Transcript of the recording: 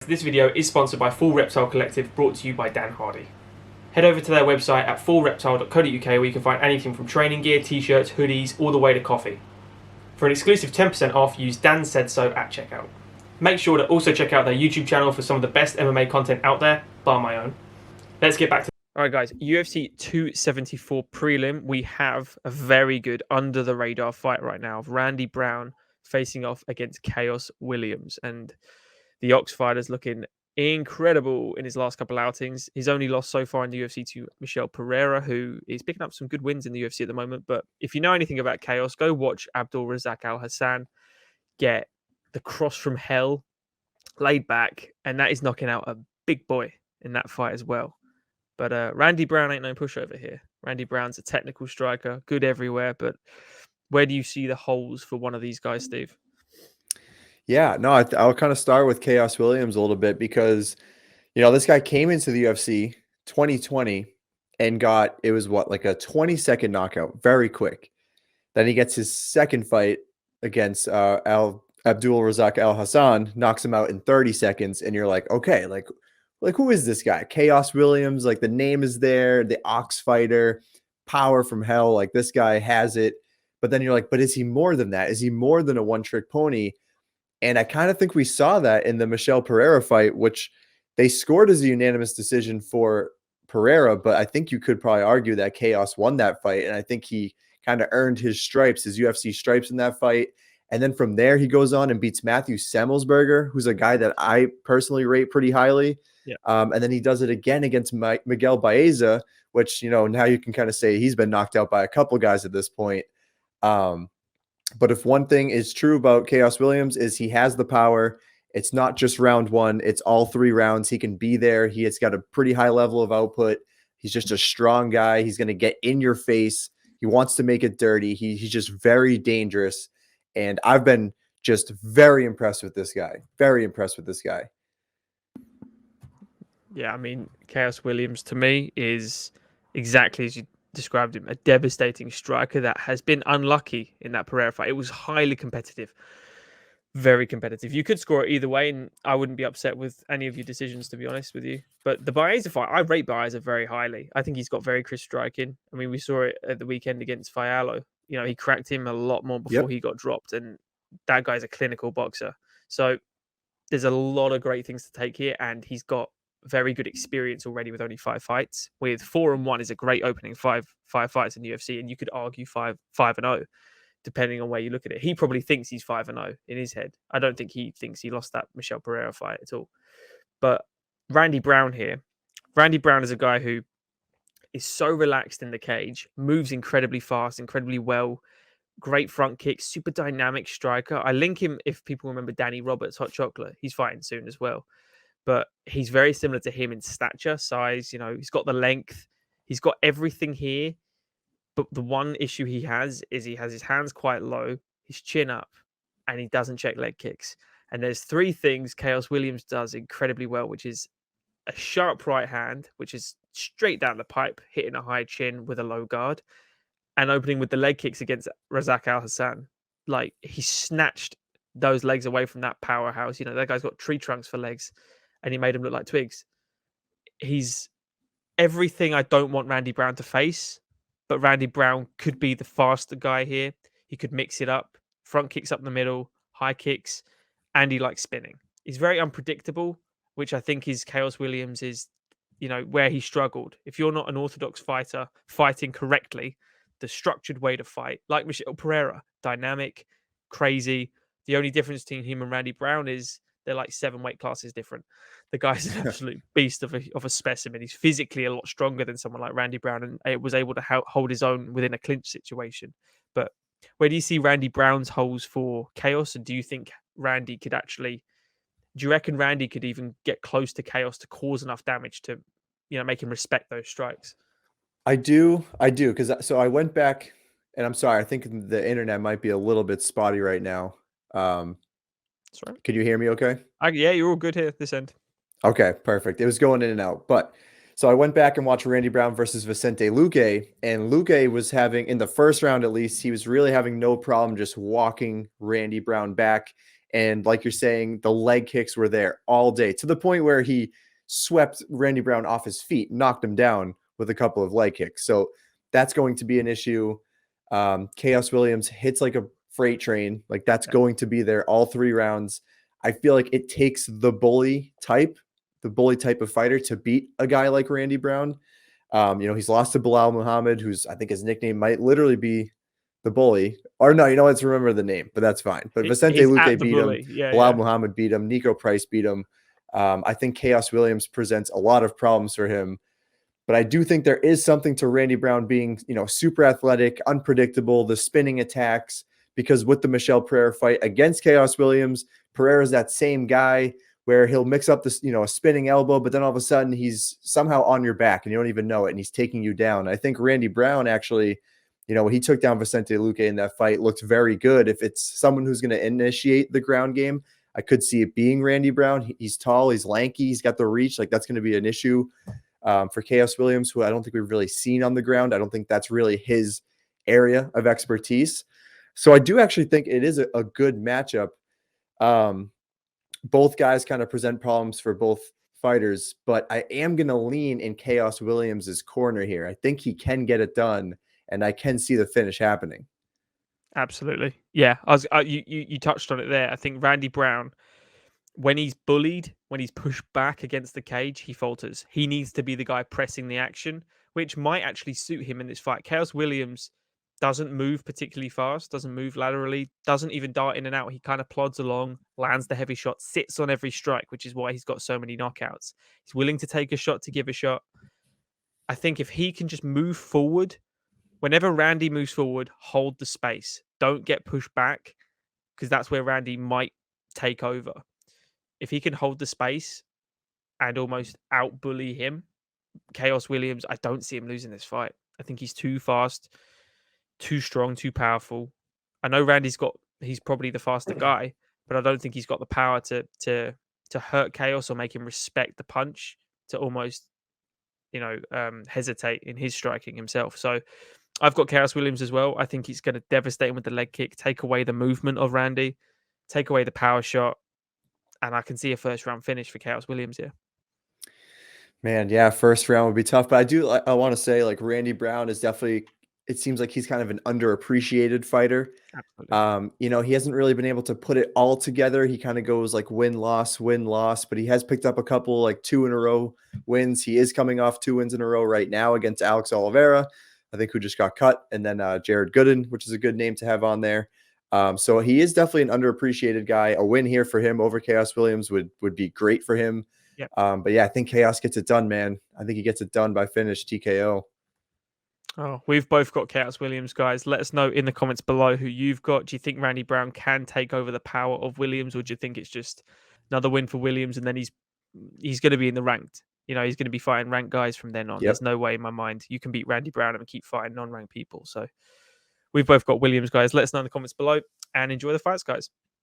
This video is sponsored by Full Reptile Collective, brought to you by Dan Hardy. Head over to their website at fullreptile.co.uk where you can find anything from training gear, t-shirts, hoodies, all the way to coffee. For an exclusive 10% off, use Dan Said So at checkout. Make sure to also check out their YouTube channel for some of the best MMA content out there, bar my own. Let's get back to... Alright guys, UFC 274 prelim. We have a very good under-the-radar fight right now of Randy Brown facing off against Khaos Williams. And the Ox fighter's looking incredible in his last couple outings. He's only lost so far in the UFC to Michel Pereira, who is picking up some good wins in the UFC at the moment. But if you know anything about Khaos, go watch Abdul Razak Al Hassan get the cross from hell laid back, and that is knocking out a big boy in that fight as well. But Randy Brown ain't no pushover here. Randy Brown's a technical striker, good everywhere. But where do you see the holes for one of these guys, Steve? Yeah, no, I'll kind of start with Khaos Williams a little bit because, this guy came into the UFC 2020 and it was like a 20-second knockout, very quick. Then he gets his second fight against Abdul Razak Al Hassan, knocks him out in 30 seconds. And you're like, okay, like who is this guy? Khaos Williams, like the name is there, the Ox fighter, power from hell. Like this guy has it. But then you're like, but is he more than that? Is he more than a one-trick pony? And I kind of think we saw that in the Michel Pereira fight, which they scored as a unanimous decision for Pereira. But I think you could probably argue that Khaos won that fight. And I think he kind of earned his stripes, his UFC stripes in that fight. And then from there, he goes on and beats Matthew Semmelsberger, who's a guy that I personally rate pretty highly. Yeah. And then he does it again against Miguel Baeza, which, now you can kind of say he's been knocked out by a couple guys at this point. But if one thing is true about Khaos Williams is he has the power. It's not just round one. It's all 3 rounds. He can be there. He has got a pretty high level of output. He's just a strong guy. He's going to get in your face. He wants to make it dirty. He's just very dangerous. And I've been just very impressed with this guy. Very impressed with this guy. Yeah, I mean, Khaos Williams to me is exactly as you described him, a devastating striker that has been unlucky in that Pereira fight. It was highly competitive, very competitive. You could score it either way, and I wouldn't be upset with any of your decisions, to be honest with you. But the Baeza fight, I rate Baeza very highly. I think he's got very crisp striking. I mean, we saw it at the weekend against Fiallo. He cracked him a lot more before he got dropped, and that guy's a clinical boxer. So there's a lot of great things to take here, and he's got very good experience already with only 5 fights. With 4-1 is a great opening 5 fights in the UFC, and you could argue 5-0, depending on where you look at it. He probably thinks he's 5-0 in his head. I don't think he thinks he lost that Michel Pereira fight at all. But Randy Brown here, Randy Brown is a guy who is so relaxed in the cage, moves incredibly fast, incredibly well, great front kick, super dynamic striker. I link him, if people remember Danny Roberts, Hot Chocolate. He's fighting soon as well. But he's very similar to him in stature, size. He's got the length. He's got everything here. But the one issue he has is he has his hands quite low, his chin up, and he doesn't check leg kicks. And there's 3 things Khaos Williams does incredibly well, which is a sharp right hand, which is straight down the pipe, hitting a high chin with a low guard, and opening with the leg kicks against Razak Al Hassan. Like, he snatched those legs away from that powerhouse. That guy's got tree trunks for legs, and he made him look like twigs. He's everything I don't want Randy Brown to face, but Randy Brown could be the faster guy here. He could mix it up, front kicks up the middle, high kicks, and he likes spinning. He's very unpredictable, which I think is Khaos Williams is, where he struggled. If you're not an orthodox fighter fighting correctly, the structured way to fight, like Michel Pereira, dynamic, crazy. The only difference between him and Randy Brown is they're like 7 weight classes different. The guy's an absolute beast of a specimen. He's physically a lot stronger than someone like Randy Brown, and it was able to hold his own within a clinch situation. But where do you see Randy Brown's holes for Khaos? And do you think Randy could actually... Do you reckon Randy could even get close to Khaos to cause enough damage to, make him respect those strikes? I do. Because I went back, and I'm sorry, I think the internet might be a little bit spotty right now. Sorry. Can you hear me okay? Yeah, you're all good here at this end. Okay, perfect. It was going in and out. But so I went back and watched Randy Brown versus Vicente Luque, and Luque was having, in the first round at least, he was really having no problem just walking Randy Brown back. And like you're saying, the leg kicks were there all day to the point where he swept Randy Brown off his feet, knocked him down with a couple of leg kicks. So that's going to be an issue. Khaos Williams hits like a freight train. Like that's going to be there all 3 rounds. I feel like it takes the bully type of fighter to beat a guy like Randy Brown. He's lost to Bilal Muhammad, who's, I think his nickname might literally be the bully. Or no, let's remember the name, but that's fine. But Vicente He's Luque at the beat bully. him. Yeah, Bilal yeah. Muhammad beat him. Nico Price beat him. I think Khaos Williams presents a lot of problems for him. But I do think there is something to Randy Brown being, super athletic, unpredictable, the spinning attacks, because with the Michel Pereira fight against Khaos Williams, Pereira's that same guy where he'll mix up this, a spinning elbow, but then all of a sudden he's somehow on your back and you don't even know it and he's taking you down. I think Randy Brown actually, when he took down Vicente Luque in that fight, looked very good. If it's someone who's going to initiate the ground game, I could see it being Randy Brown. He's tall, he's lanky, he's got the reach. Like that's going to be an issue for Khaos Williams, who I don't think we've really seen on the ground. I don't think that's really his area of expertise. So I do actually think it is a good matchup. Both guys kind of present problems for both fighters, but I am going to lean in Khaos Williams's corner here. I think he can get it done, and I can see the finish happening. Absolutely. Yeah. You touched on it there. I think Randy Brown, when he's bullied, when he's pushed back against the cage, he falters. He needs to be the guy pressing the action, which might actually suit him in this fight. Khaos Williams doesn't move particularly fast, doesn't move laterally, doesn't even dart in and out. He kind of plods along, lands the heavy shot, sits on every strike, which is why he's got so many knockouts. He's willing to take a shot to give a shot. I think if he can just move forward, whenever Randy moves forward, hold the space. Don't get pushed back, because that's where Randy might take over. If he can hold the space and almost out-bully him, Khaos Williams, I don't see him losing this fight. I think he's too fast, too strong, too powerful. I know he's probably the faster guy, but I don't think he's got the power to hurt Khaos or make him respect the punch, to almost, hesitate in his striking himself. So I've got Khaos Williams as well. I think he's going to devastate him with the leg kick, take away the movement of Randy, take away the power shot, and I can see a first round finish for Khaos Williams here. Man, yeah, first round would be tough, but I want to say like Randy Brown is definitely, it seems like he's kind of an underappreciated fighter. Absolutely. He hasn't really been able to put it all together. He kind of goes like win, loss, but he has picked up a couple like 2 in a row wins. He is coming off 2 wins in a row right now against Alex Oliveira, I think, who just got cut, and then Jared Gooden, which is a good name to have on there. So he is definitely an underappreciated guy. A win here for him over Khaos Williams would be great for him. Yep. But yeah, I think Khaos gets it done, man. I think he gets it done by finish, TKO. Oh, we've both got Khaos Williams, guys. Let us know in the comments below who you've got. Do you think Randy Brown can take over the power of Williams, or do you think it's just another win for Williams and then he's going to be in the ranked? He's going to be fighting ranked guys from then on. Yep. There's no way in my mind you can beat Randy Brown and keep fighting non-ranked people. So we've both got Williams, guys. Let us know in the comments below and enjoy the fights, guys.